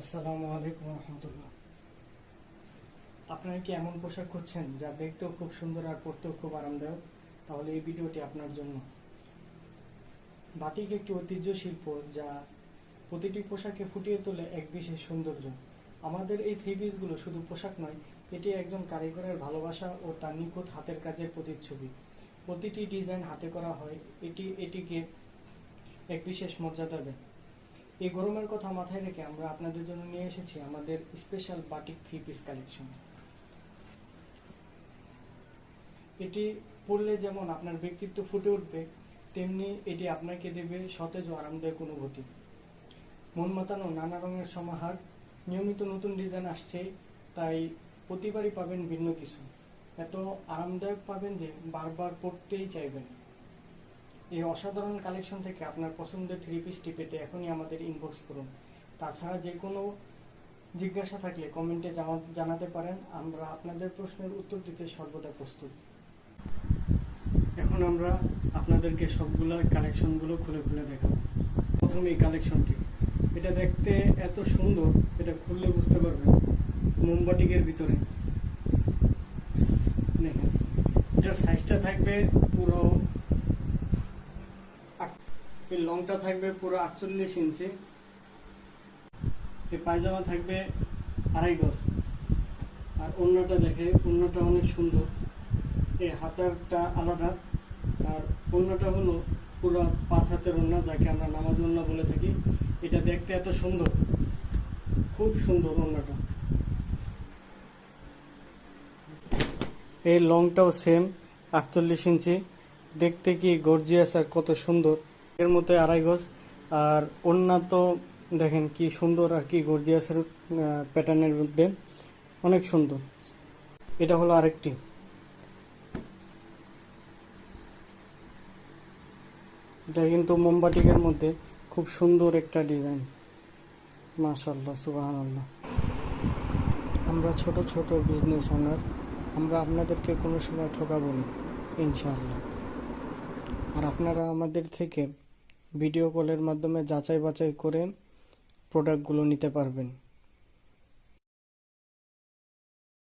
আসসালামু আলাইকুম রহমতুল্লাহ। আপনারা কি এমন পোশাক খুঁজছেন যা দেখতেও খুব সুন্দর আর পরতেও খুব আরামদায়ক? তাহলে এই ভিডিওটি আপনার জন্য। বাটিক একটি ঐতিহ্য শিল্প যা প্রতিটি পোশাকে ফুটিয়ে তোলে এক বিশেষ সৌন্দর্য। আমাদের এই থ্রি পিসগুলো শুধু পোশাক নয়, এটি একজন কারিগরের ভালোবাসা ও তার নিখুঁত হাতের কাজের প্রতিচ্ছবি। প্রতিটি ডিজাইন হাতে করা হয়, এটিকে এক বিশেষ মর্যাদা দেয়। এই গরমের কথা মাথায় রেখে আমরা আপনাদের জন্য নিয়ে এসেছি আমাদের special batik three piece collection. এটি পরলে যেমন আপনার ব্যক্তিত্ব ফুটে উঠবে, তেমনি এটি আপনাকে দেবে সতেজ ও আরামদায়ক অনুভূতি। মন মাতানো নানা রঙের সমাহার, নিয়মিত নতুন ডিজাইন আসছে, তাই প্রতিবারই পাবেন ভিন্ন কিছু। এত আরামদায়ক পাবেন যে বারবার পরতেই চাইবেন। এই অসাধারণ কালেকশন থেকে আপনার পছন্দের থ্রি পিসটি পেতে এখনই আমাদের ইনবক্স করুন। তাছাড়া যে কোনো জিজ্ঞাসা থাকলে কমেন্টে জানাতে পারেন, আমরা আপনাদের প্রশ্নের উত্তর দিতে সর্বদা প্রস্তুত। এখন আমরা আপনাদেরকে সবগুলা কালেকশনগুলো খুলে খুলে দেখাবো। প্রথমে এই কালেকশনটি, এটা দেখতে এত সুন্দর, এটা খুললে বুঝতে পারবেন মোমবাটিকের ভিতরে। দেখেন, এটার সাইজটা থাকবে পুরো, এই লংটা থাকবে পুরো 48 ইঞ্চি। এই পায়জামা থাকবে 2.5 গজ। আর ওড়নাটা দেখে, ওড়নাটা অনেক সুন্দর। এই হাতারটা আলাদা, আর ওড়নাটা হলো পুরো 5 হাতের ওড়না, যাকে আমরা নামাজ ওড়না বলে থাকি। এটা দেখতে এত সুন্দর, খুব সুন্দর ওড়নাটা। এই লংটাও সেম 48 ইঞ্চি। দেখতে কি গর্জিয়াস আর কত সুন্দর, এর মতো 2.5 গজ। আর ওড়না তো দেখেন কি সুন্দর আর কি গর্জিয়াসের প্যাটার্নের মধ্যে, অনেক সুন্দর। এটা হলো আরেকটি, এটা কিন্তু মোমবাটিকের মধ্যে খুব সুন্দর একটা ডিজাইন। মাশাআল্লাহ, সুবহানাল্লাহ। আমরা ছোট ছোট বিজনেস ওনার, আমরা আপনাদেরকে কোনো সময় ঠকাবো না, ইনশাআল্লাহ। আর আপনারা আমাদের থেকে ভিডিও কলের মাধ্যমে যাচাই বাছাই করে প্রোডাক্টগুলো নিতে পারবেন।